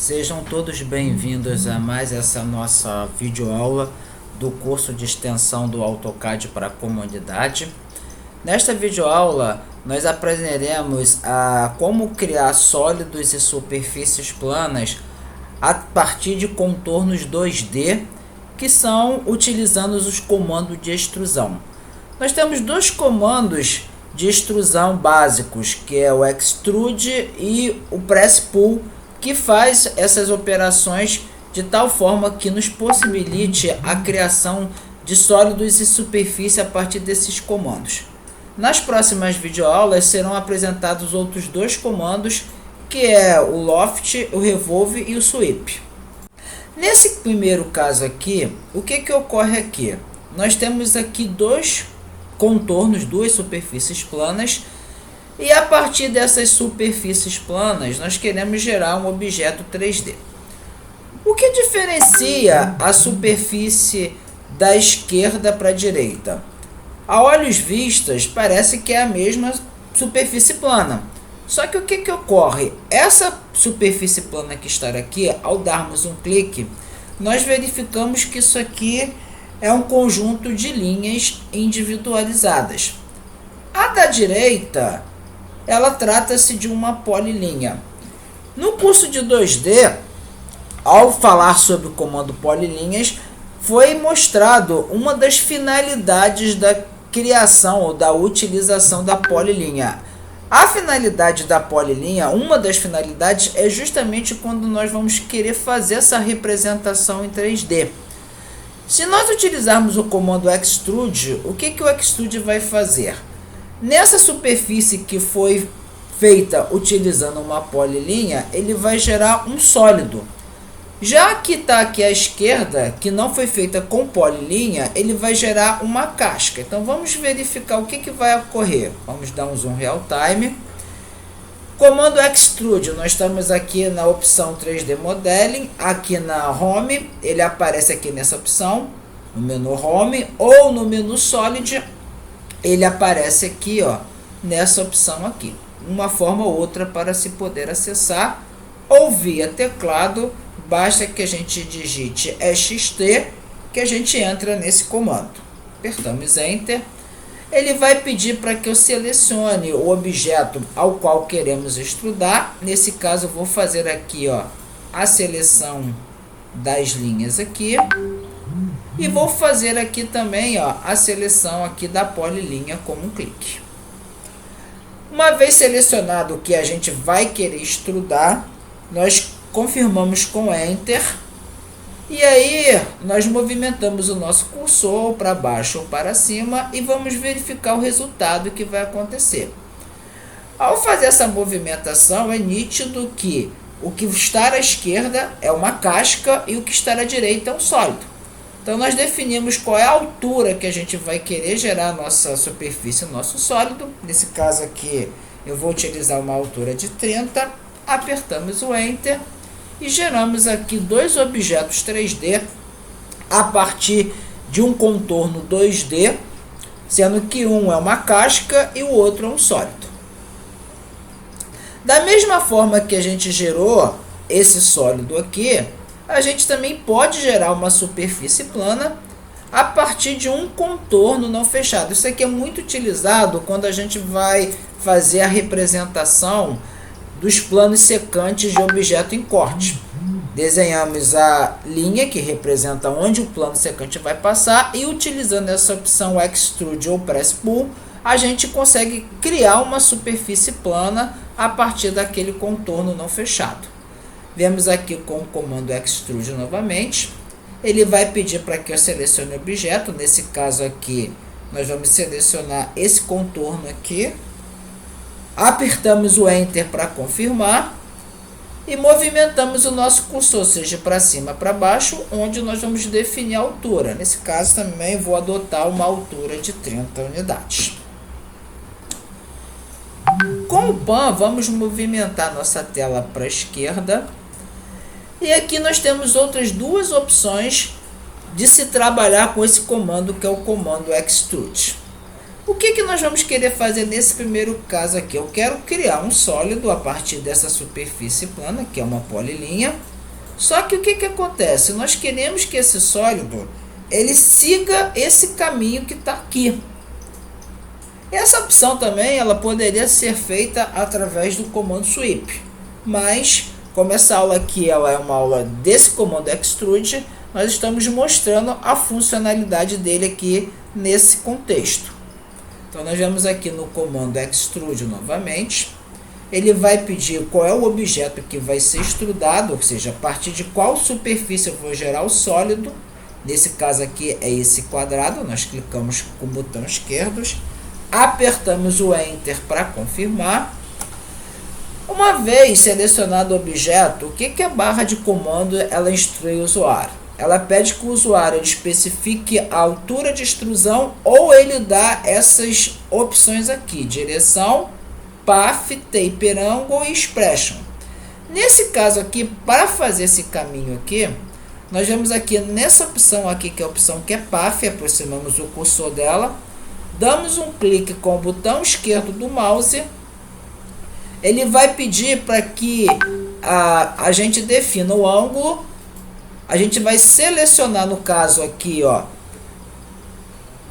Sejam todos bem-vindos a mais essa nossa videoaula do curso de extensão do AutoCAD para a comunidade. Nesta videoaula, nós aprenderemos a como criar sólidos e superfícies planas a partir de contornos 2D, que são utilizando os comandos de extrusão. Nós temos dois comandos de extrusão básicos, que é o Extrude e o Press Pull, que faz essas operações de tal forma que nos possibilite a criação de sólidos e superfície a partir desses comandos. Nas próximas videoaulas serão apresentados outros dois comandos, que é o Loft, o Revolve e o Sweep. Nesse primeiro caso aqui, o que ocorre aqui? Nós temos aqui dois contornos, duas superfícies planas, e a partir dessas superfícies planas nós queremos gerar um objeto 3D. O que diferencia a superfície da esquerda para a direita? A olhos vistos parece que é a mesma superfície plana. Só que o que ocorre? Essa superfície plana que está aqui, ao darmos um clique, nós verificamos que isso aqui é um conjunto de linhas individualizadas. A da direita, ela trata-se de uma polilinha. No curso de 2D, ao falar sobre o comando polilinhas, foi mostrado uma das finalidades da criação ou da utilização da polilinha. A finalidade da polilinha, uma das finalidades é justamente quando nós vamos querer fazer essa representação em 3D. Se nós utilizarmos o comando Extrude, o que o Extrude vai fazer? Nessa superfície que foi feita utilizando uma polilinha, ele vai gerar um sólido. Já que está aqui à esquerda, que não foi feita com polilinha, ele vai gerar uma casca. Então vamos verificar o que vai ocorrer. Vamos dar um zoom real time. Comando Extrude, nós estamos aqui na opção 3D Modeling, aqui na Home, ele aparece aqui nessa opção, no menu Home, ou no menu Solid, ele aparece aqui, ó, nessa opção aqui. Uma forma ou outra para se poder acessar, ou via teclado, basta que a gente digite EXT, que a gente entra nesse comando. Apertamos Enter. Ele vai pedir para que eu selecione o objeto ao qual queremos extrudar. Nesse caso, eu vou fazer aqui, ó, a seleção das linhas aqui. E vou fazer aqui também, ó, a seleção aqui da polilinha com um clique. Uma vez selecionado o que a gente vai querer extrudar, nós confirmamos com Enter. E aí, nós movimentamos o nosso cursor para baixo ou para cima e vamos verificar o resultado que vai acontecer. Ao fazer essa movimentação, é nítido que o que está à esquerda é uma casca e o que está à direita é um sólido. Então, nós definimos qual é a altura que a gente vai querer gerar a nossa superfície, nosso sólido. Nesse caso aqui, eu vou utilizar uma altura de 30. Apertamos o Enter. E geramos aqui dois objetos 3D a partir de um contorno 2D, sendo que um é uma casca e o outro é um sólido. Da mesma forma que a gente gerou esse sólido aqui, a gente também pode gerar uma superfície plana a partir de um contorno não fechado. Isso aqui é muito utilizado quando a gente vai fazer a representação dos planos secantes de objeto em corte. Desenhamos a linha que representa onde o plano secante vai passar e utilizando essa opção Extrude ou Press Pull, a gente consegue criar uma superfície plana a partir daquele contorno não fechado. Vemos aqui com o comando Extrude novamente. Ele vai pedir para que eu selecione o objeto. Nesse caso aqui, nós vamos selecionar esse contorno aqui. Apertamos o Enter para confirmar e movimentamos o nosso cursor, seja para cima para baixo, onde nós vamos definir a altura. Nesse caso também vou adotar uma altura de 30 unidades. Com o PAN, vamos movimentar nossa tela para a esquerda. E aqui nós temos outras duas opções de se trabalhar com esse comando, que é o comando Extrude. O que nós vamos querer fazer nesse primeiro caso aqui? Eu quero criar um sólido a partir dessa superfície plana, que é uma polilinha. Só que o que acontece? Nós queremos que esse sólido ele siga esse caminho que está aqui. Essa opção também ela poderia ser feita através do comando sweep, mas como essa aula aqui ela é uma aula desse comando extrude, nós estamos mostrando a funcionalidade dele aqui nesse contexto. Então nós vamos aqui no comando extrude novamente. Ele vai pedir qual é o objeto que vai ser extrudado, ou seja, a partir de qual superfície eu vou gerar o sólido. Nesse caso aqui é esse quadrado, nós clicamos com o botão esquerdo, apertamos o Enter para confirmar. Uma vez selecionado o objeto, o que a barra de comando ela instrui o usuário? Ela pede que o usuário especifique a altura de extrusão ou ele dá essas opções aqui, direção, path, taper angle e expression. Nesse caso aqui, para fazer esse caminho aqui, nós vamos aqui nessa opção aqui, que é a opção que é path, aproximamos o cursor dela, damos um clique com o botão esquerdo do mouse, ele vai pedir para que a gente defina o ângulo, a gente vai selecionar no caso aqui, ó,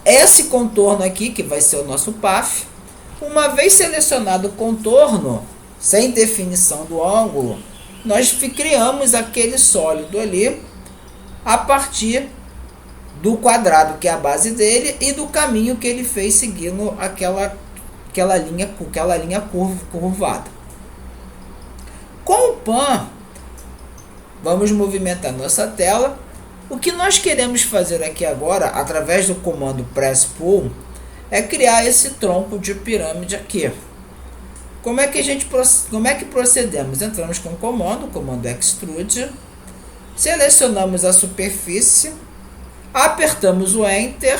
esse contorno aqui, que vai ser o nosso path. Uma vez selecionado o contorno, sem definição do ângulo, nós criamos aquele sólido ali, a partir do quadrado que é a base dele e do caminho que ele fez seguindo aquela linha curvada. Com o pan, vamos movimentar nossa tela. O que nós queremos fazer aqui agora, através do comando press pull, é criar esse tronco de pirâmide aqui. Como é que procedemos? Entramos com o comando extrude, selecionamos a superfície, apertamos o Enter,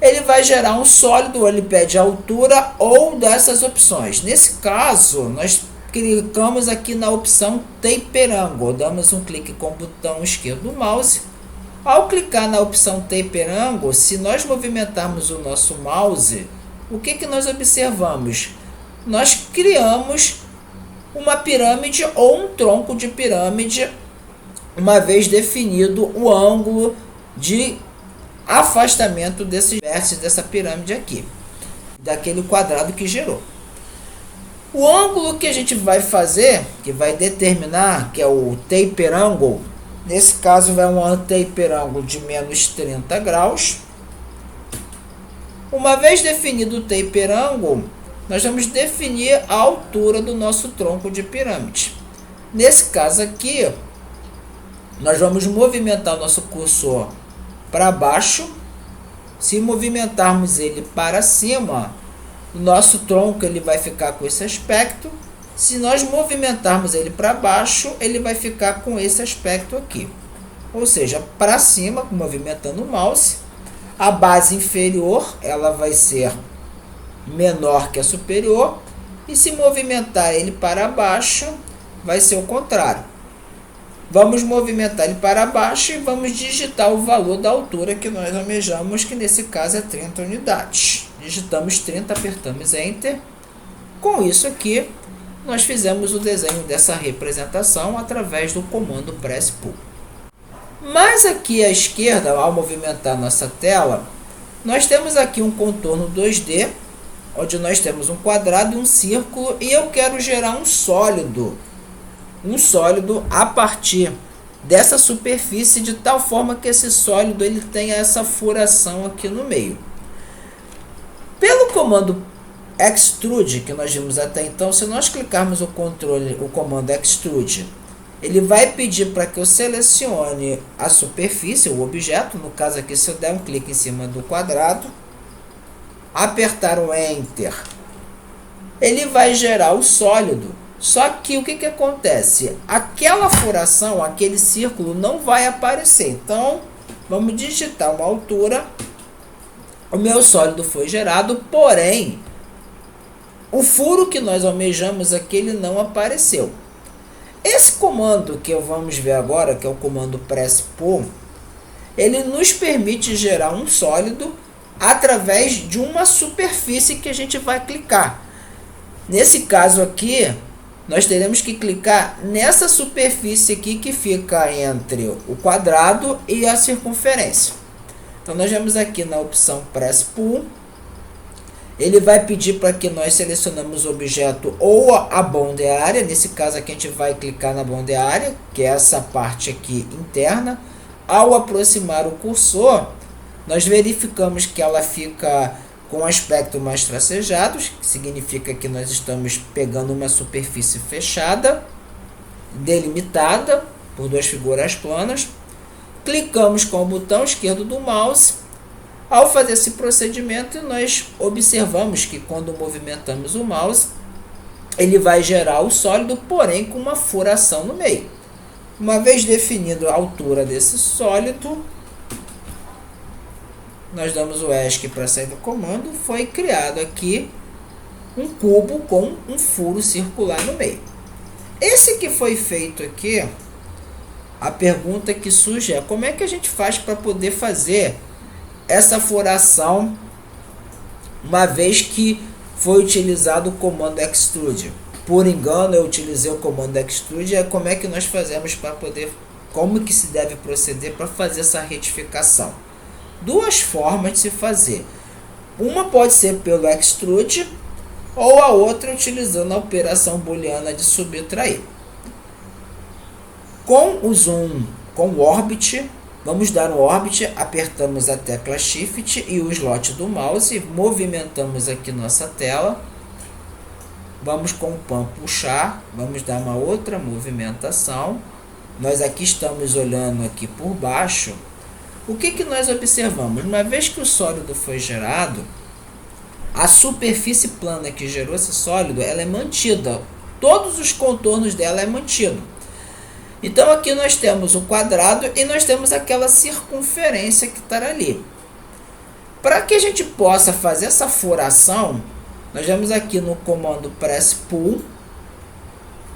ele vai gerar um sólido, ou ele pede a altura ou dessas opções. Nesse caso, nós clicamos aqui na opção taper angle, damos um clique com o botão esquerdo do mouse. Ao clicar na opção taper angle, se nós movimentarmos o nosso mouse, o que nós observamos? Nós criamos uma pirâmide ou um tronco de pirâmide, uma vez definido o ângulo de afastamento desses vértices dessa pirâmide aqui, daquele quadrado que gerou. O ângulo que a gente vai fazer, que vai determinar, que é o taper angle, nesse caso vai um taper angle de menos 30 graus. Uma vez definido o taper angle, nós vamos definir a altura do nosso tronco de pirâmide. Nesse caso aqui, nós vamos movimentar o nosso cursor para baixo. Se movimentarmos ele para cima, o nosso tronco ele vai ficar com esse aspecto. Se nós movimentarmos ele para baixo, ele vai ficar com esse aspecto aqui. Ou seja, para cima, movimentando o mouse, a base inferior ela vai ser menor que a superior, e se movimentar ele para baixo, vai ser o contrário. Vamos movimentar ele para baixo e vamos digitar o valor da altura que nós almejamos, que nesse caso é 30 unidades. Digitamos 30, apertamos Enter. Com isso aqui, nós fizemos o desenho dessa representação através do comando press pull. Mais aqui à esquerda, ao movimentar nossa tela, nós temos aqui um contorno 2D, onde nós temos um quadrado e um círculo, e eu quero gerar um sólido a partir dessa superfície, de tal forma que esse sólido ele tenha essa furação aqui no meio. Pelo comando extrude, que nós vimos até então, se nós clicarmos o comando extrude, ele vai pedir para que eu selecione a superfície, o objeto. No caso aqui, se eu der um clique em cima do quadrado, apertar o Enter, ele vai gerar o sólido. Só que o que acontece? Aquela furação, aquele círculo não vai aparecer. Então, vamos digitar uma altura. O meu sólido foi gerado, porém, o furo que nós almejamos aqui, ele não apareceu. Esse comando que vamos ver agora, que é o comando press pull, ele nos permite gerar um sólido através de uma superfície que a gente vai clicar. Nesse caso aqui, nós teremos que clicar nessa superfície aqui que fica entre o quadrado e a circunferência. Então nós vamos aqui na opção Press Pull. Ele vai pedir para que nós selecionamos o objeto ou a boundary area. Nesse caso aqui a gente vai clicar na boundary area, que é essa parte aqui interna. Ao aproximar o cursor, nós verificamos que ela fica com um aspecto mais tracejado, que significa que nós estamos pegando uma superfície fechada, delimitada por duas figuras planas. Clicamos com o botão esquerdo do mouse. Ao fazer esse procedimento, nós observamos que quando movimentamos o mouse, ele vai gerar o sólido, porém com uma furação no meio. Uma vez definida a altura desse sólido, nós damos o ESC para sair do comando. Foi criado aqui um cubo com um furo circular no meio. Esse que foi feito aqui, a pergunta que surge é: como é que a gente faz para poder fazer essa furação, uma vez que foi utilizado o comando Extrude? Por engano eu utilizei o comando Extrude. Como é que nós fazemos para poder, como que se deve proceder para fazer essa retificação? Duas formas de se fazer. Uma pode ser pelo Extrude, ou a outra utilizando a operação booleana de subtrair. Com o zoom, com o orbit, vamos dar um orbit, apertamos a tecla Shift e o slot do mouse, movimentamos aqui nossa tela. Vamos com o pan puxar, vamos dar uma outra movimentação. Nós aqui estamos olhando aqui por baixo. O que nós observamos? Uma vez que o sólido foi gerado, a superfície plana que gerou esse sólido, ela é mantida. Todos os contornos dela é mantido. Então aqui nós temos o quadrado e nós temos aquela circunferência que está ali. Para que a gente possa fazer essa furação, nós vamos aqui no comando Press Pull.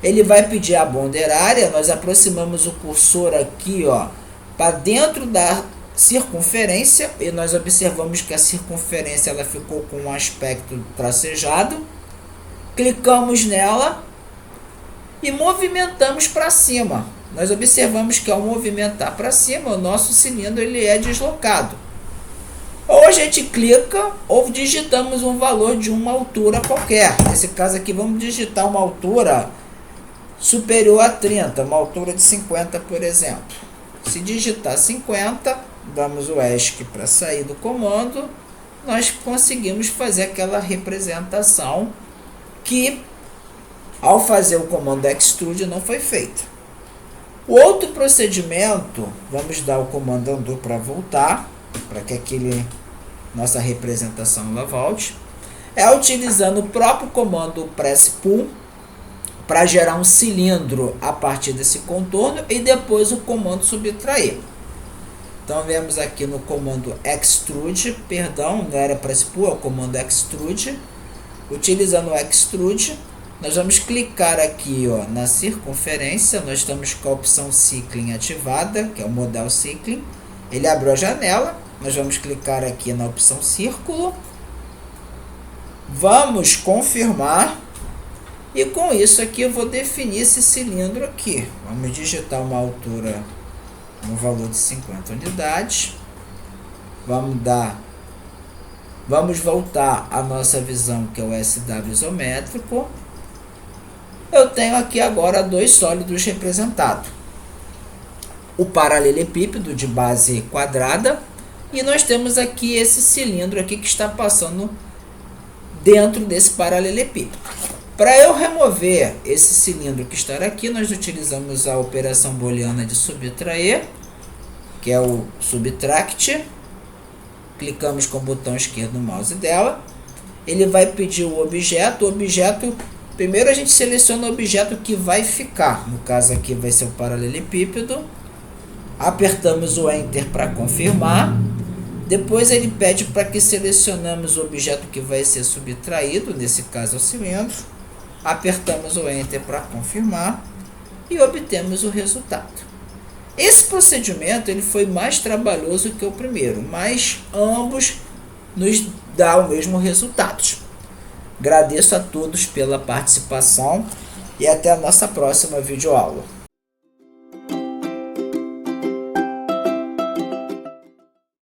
Ele vai pedir a boundary area. Nós aproximamos o cursor aqui, ó, para dentro da circunferência, e nós observamos que a circunferência ela ficou com um aspecto tracejado. Clicamos nela e movimentamos para cima. Nós observamos que ao movimentar para cima, o nosso cilindro ele é deslocado. Ou a gente clica ou digitamos um valor de uma altura qualquer. Nesse caso aqui vamos digitar uma altura superior a 30, uma altura de 50, por exemplo. Se digitar 50, damos o ESC para sair do comando, nós conseguimos fazer aquela representação que ao fazer o comando Extrude não foi feito. O outro procedimento, vamos dar o comando Undo para voltar, para que nossa representação ela volte, é utilizando o próprio comando Press Pull para gerar um cilindro a partir desse contorno e depois o comando subtrair. Então vemos aqui no comando Extrude, perdão, não era Press Pull, é o comando Extrude. Utilizando o Extrude, nós vamos clicar aqui, ó, na circunferência. Nós estamos com a opção Cycling ativada, que é o Model Cycling. Ele abriu a janela. Nós vamos clicar aqui na opção Círculo. Vamos confirmar. E com isso aqui eu vou definir esse cilindro aqui. Vamos digitar uma altura, um valor de 50 unidades. Vamos voltar à nossa visão, que é o SW isométrico. Eu tenho aqui agora dois sólidos representados. O paralelepípedo de base quadrada e nós temos aqui esse cilindro aqui que está passando dentro desse paralelepípedo. Para eu remover esse cilindro que está aqui, nós utilizamos a operação booleana de subtrair, que é o subtract. Clicamos com o botão esquerdo no mouse dela. Ele vai pedir o objeto. Primeiro a gente seleciona o objeto que vai ficar. No caso aqui vai ser o paralelepípedo. Apertamos o Enter para confirmar. Depois ele pede para que selecionamos o objeto que vai ser subtraído. Nesse caso é o cilindro. Apertamos o Enter para confirmar. E obtemos o resultado. Esse procedimento ele foi mais trabalhoso que o primeiro, mas ambos nos dão o mesmo resultado. Agradeço a todos pela participação e até a nossa próxima videoaula.